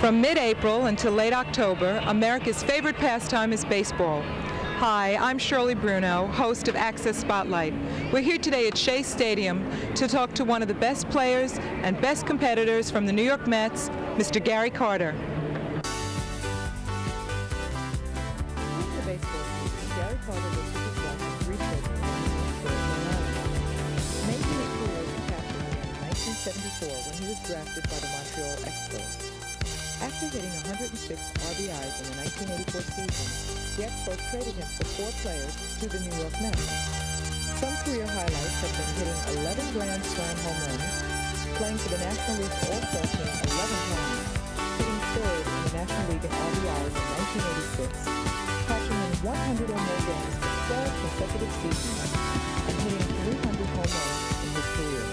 From mid-April until late October, America's favorite pastime is baseball. Hi, I'm Shirley Bruno, host of Access Spotlight. We're here today at Shea Stadium to talk to one of the best players and best competitors from the New York Mets, Mr. Gary Carter. During the baseball season, Gary Carter was with his wife and three children in Rhode Island. Making a career as a catcher in 1974 when he was drafted by the Montreal Expos. After hitting 106 RBIs in the 1984 season, the Expos traded him for four players to the New York Mets. Some career highlights have been hitting 11 Grand Slam home runs, playing for the National League All-Star team 11 times, hitting third in the National League in RBIs in 1986, catching in 100 or more games for 12 consecutive seasons, and hitting 300 home runs in his career.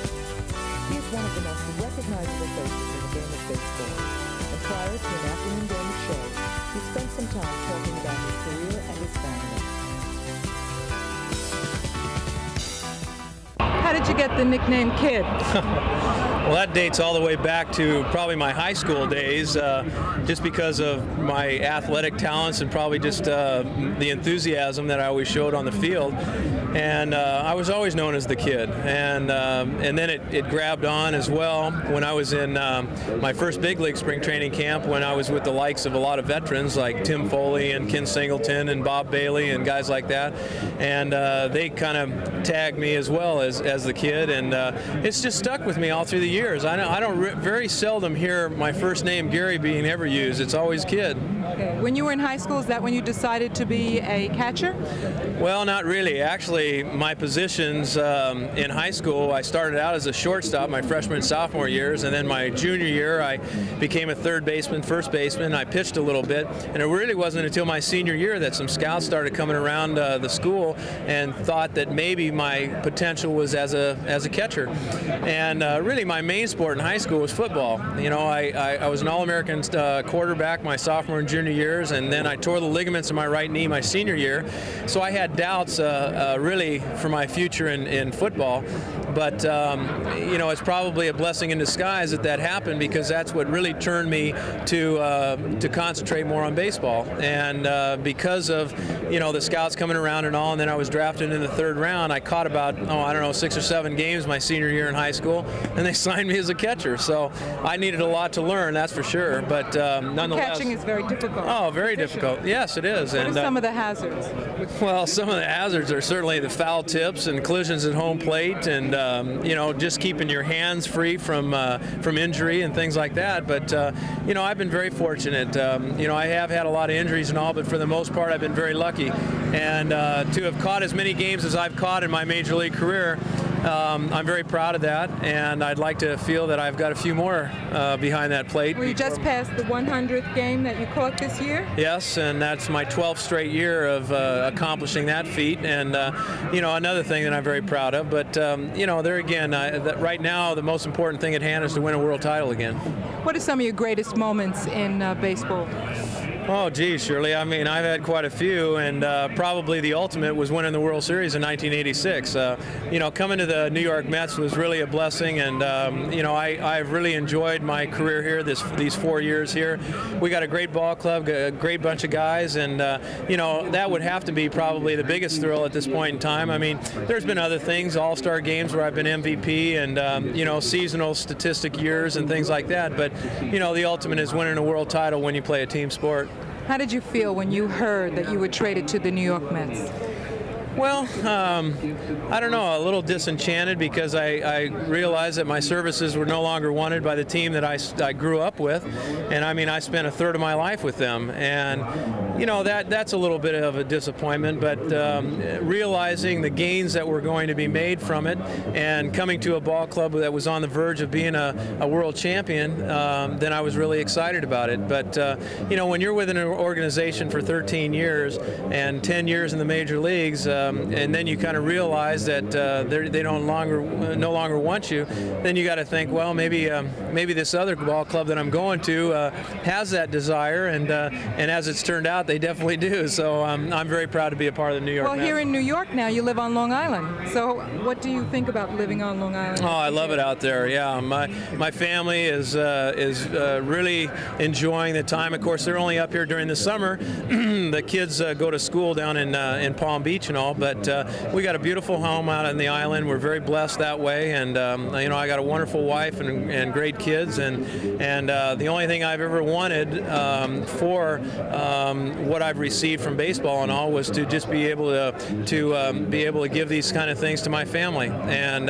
He is one of the most recognizable faces in the game of baseball. And prior to an afternoon game at Shea, he spent some time talking about his career and his family. How did you get the nickname Kid? Well, that dates all the way back to probably my high school days, just because of my athletic talents and probably just the enthusiasm that I always showed on the field. And I was always known as the Kid. And then it grabbed on as well when I was in my first big league spring training camp, when I was with the likes of a lot of veterans like Tim Foley and Ken Singleton and Bob Bailey and guys like that. And they kind of tagged me as well as the Kid. And it's just stuck with me all through the years. I don't very seldom hear my first name Gary being ever used. It's always Kid. Okay. When you were in high school, is that when you decided to be a catcher? Well, not really. Actually, my positions in high school, I started out as a shortstop my freshman and sophomore years, and then my junior year I became a third baseman, first baseman. I pitched a little bit, and it really wasn't until my senior year that some scouts started coming around the school and thought that maybe my potential was as a catcher. And really my main sport in high school was football. You know, I was an All-American quarterback my sophomore and junior years, and then I tore the ligaments in my right knee my senior year. So I had doubts really for my future in football. But, you know, it's probably a blessing in disguise that happened, because that's what really turned me to concentrate more on baseball. And because of, you know, the scouts coming around and all, and then I was drafted in the third round, I caught about, I don't know, 6 or 7 games my senior year in high school, and they signed me as a catcher. So I needed a lot to learn, that's for sure. But nonetheless, Catching is very difficult. Oh, very difficult. Yes, it is. What are some of the hazards? Well, some of the hazards are certainly the foul tips and collisions at home plate, and you know, just keeping your hands free from injury and things like that. But you know, I've been very fortunate. You know, I have had a lot of injuries and all, but for the most part, I've been very lucky. And to have caught as many games as I've caught in my major league career, I'm very proud of that, and I'd like to feel that I've got a few more behind that plate. Well, you just passed the 100th game that you caught this year? Yes, and that's my 12th straight year of accomplishing that feat, and you know, another thing that I'm very proud of. But you know, there again, right now the most important thing at hand is to win a world title again. What are some of your greatest moments in baseball? Oh, geez, Shirley. I mean, I've had quite a few, and probably the ultimate was winning the World Series in 1986. You know, coming to the New York Mets was really a blessing, and you know, I've really enjoyed my career here these 4 years here. We got a great ball club, a great bunch of guys, and you know, that would have to be probably the biggest thrill at this point in time. I mean, there's been other things, all-star games where I've been MVP, and you know, seasonal statistic years and things like that. But you know, the ultimate is winning a world title when you play a team sport. How did you feel when you heard that you were traded to the New York Mets? Well, I don't know, a little disenchanted, because I realized that my services were no longer wanted by the team that I grew up with. And I mean, I spent a third of my life with them. And, you know, that's a little bit of a disappointment, but realizing the gains that were going to be made from it, and coming to a ball club that was on the verge of being a world champion, then I was really excited about it. But, you know, when you're with an organization for 13 years and 10 years in the major leagues, and then you kind of realize that they no longer want you, then you got to think, well, maybe this other ball club that I'm going to has that desire, and as it's turned out, they definitely do. So I'm very proud to be a part of the New York Well, Mets. here in New York now, you live on Long Island. So what do you think about living on Long Island? Oh, I love it out there. Yeah, my family is really enjoying the time. Of course, they're only up here during the summer. The kids go to school down in Palm Beach and all, but we got a beautiful home out on the island. We're very blessed that way, and I got a wonderful wife and great kids, and the only thing I've ever wanted for what I've received from baseball and all was to just be able to give these kind of things to my family. And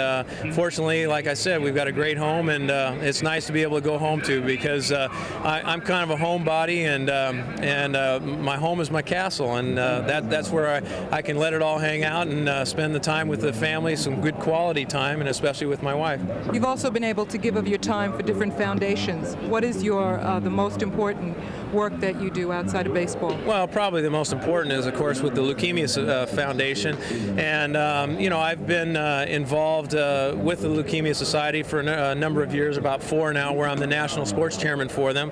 fortunately, like I said, we've got a great home, and it's nice to be able to go home to, because I'm kind of a homebody, and my home is my castle, and that's where I can let it all hang out and spend the time with the family, some good quality time, and especially with my wife. You've also been able to give of your time for different foundations. What is the most important work that you do outside of baseball? Well, probably the most important is, of course, with the Leukemia Foundation, and I've been involved with the Leukemia Society for a number of years, about 4 now, where I'm the national sports chairman for them,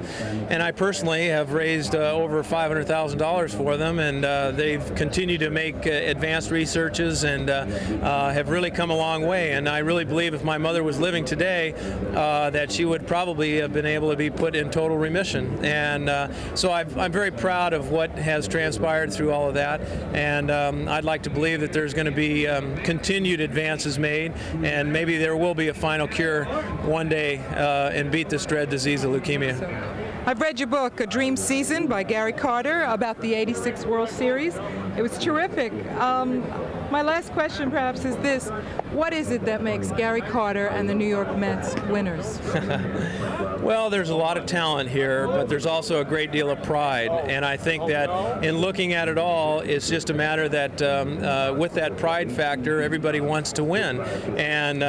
and I personally have raised over $500,000 for them, and they've continued to make advanced researches and have really come a long way. And I really believe if my mother was living today, that she would probably have been able to be put in total remission. And so I'm very proud of what has transpired through all of that, and I'd like to believe that there's going to be continued advances made, and maybe there will be a final cure one day and beat this dread disease of leukemia. I've read your book, A Dream Season by Gary Carter, about the '86 World Series. It was terrific. My last question perhaps is this: what is it that makes Gary Carter and the New York Mets winners? Well, there's a lot of talent here, but there's also a great deal of pride, and I think that in looking at it all, it's just a matter that with that pride factor, everybody wants to win, and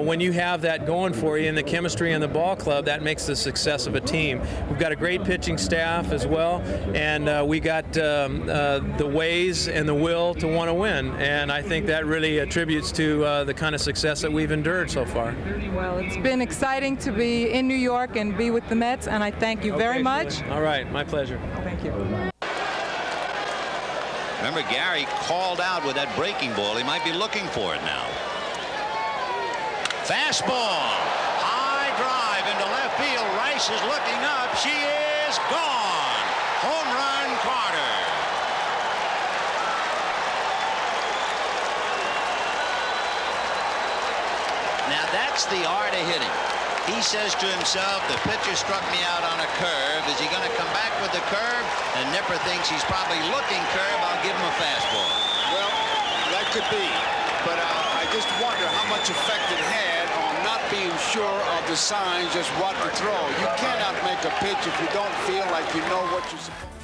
when you have that going for you in the chemistry in the ball club, that makes the success of a team. We've got a great pitching staff as well, and we got the ways and the will to want to win, and I think that really attributes to the kind of success that we've endured so far. Well, it's been exciting to be in New York and be with the Mets, and I thank you very much. All right, my pleasure. Thank you. Remember, Gary called out with that breaking ball. He might be looking for it now. Fastball. High drive into left field. Rice is looking up. She is gone. Home run, Carter. Now that's the art of hitting. He says to himself, the pitcher struck me out on a curve. Is he going to come back with the curve? And Nipper thinks he's probably looking curve. I'll give him a fastball. Well, that could be. But I just wonder how much effect it had on not being sure of the signs, just what to throw. You cannot make a pitch if you don't feel like you know what you're supposed to do.